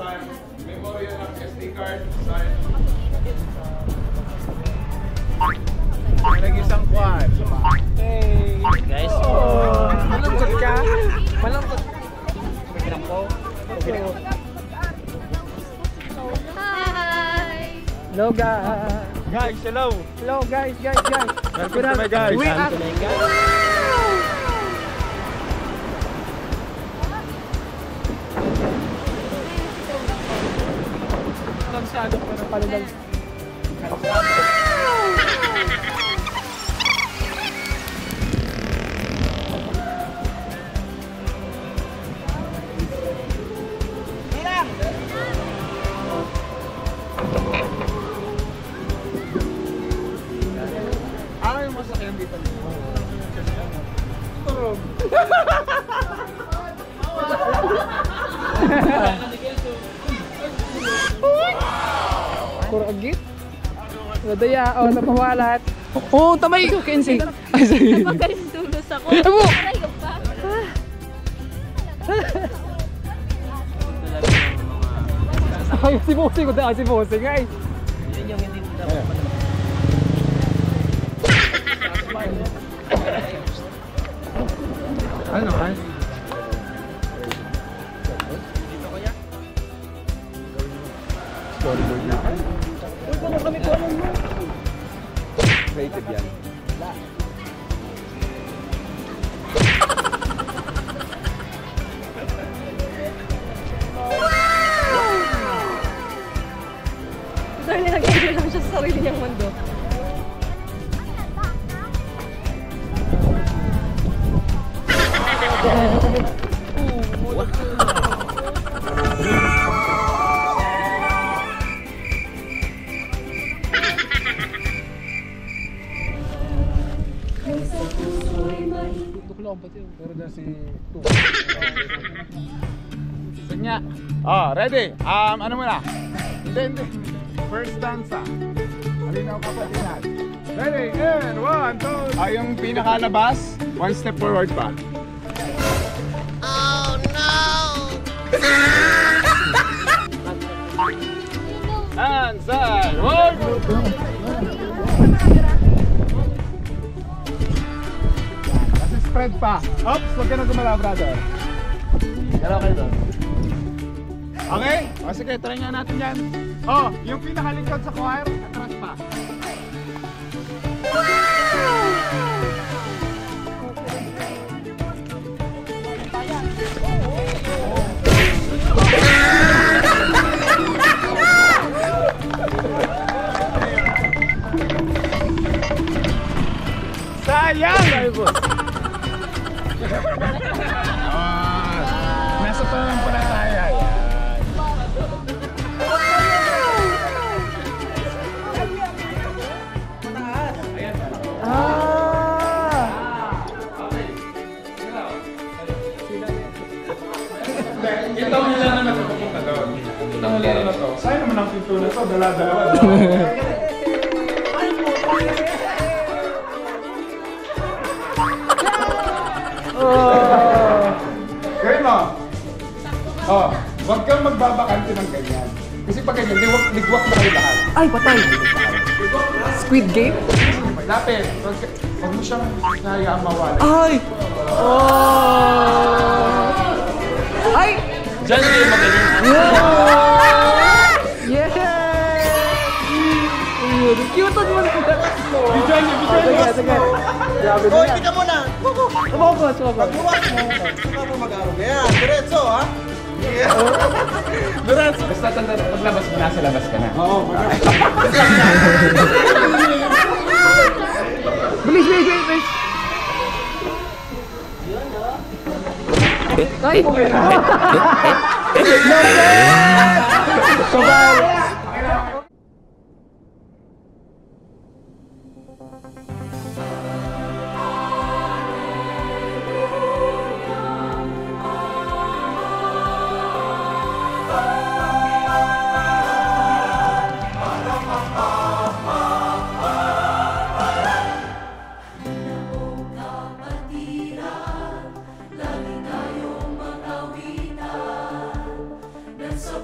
Sign. Memorya ng SD card. Sign. Nag-isang kwan. Hey! Guys! Oh! Malungkot ka? Malungkot. Pagkirang po. Hi! Hello guys! Guys, hello! Hello guys! Welcome to my guys! We are... Kansado ko ng palulag. Ano yung masakyan dito? Turog. Kuragit? Nadaya, oh, napawalat. Oh, tamay ko, Kenzie. Ay, sorry. Napagaling tulos ako. Abo! Aray ko pa. Ay, si Bossing ko dahil si Bossing ay. Yun yung hindi dapat Ano ka? Storyboard na. Uy, kung kami ko ano mo? Creative yan. Dahil nilagay lang siya sa sarili niyang mundo. Tuklong pati. Pero dahil si Tu. Sanya. Oh, ready? Ano muna? Hindi. First stanza. Halinaw ka pa din. Ready? And 1, 2. Yung pinakalabas, one step forward pa. Oh no! And side. 1, 2. Kasi spread pa. Oops, huwag ka na gumala, brother. Galaw kayo doon. Okay? O sige, try nga natin yan. Oh, yung pinakalikod sa choir, atras pa. Sayang! Nasa tulong po na tayo. Itong nila na nagpupunta doon. Itong nila na to. Sayang naman ang pinto na to. Dala-dalawa. Gawin mo. Oh, huwag kang magbabakante ng ganyan. Kasi pag ganyan, ligwak na kayo lahat. Ay, patay. Squid Game? Lapit. Huwag mo siyang nahayaan mawala. Ay! Oh! Ay! Diyan kayo magaling. Yeah! Cute mo na. Bidyan niya. Sige. Grabe na yan. Tika muna! Sumabos. Pagbuwak mo, saka mo mag-aaral. Yan, diretso ha? Duras! Basta tanda, paglabas mo, nasa labas ka na. Oo, Bilis. Ay! Sabay! Lagi tayong mag-awitan, nasa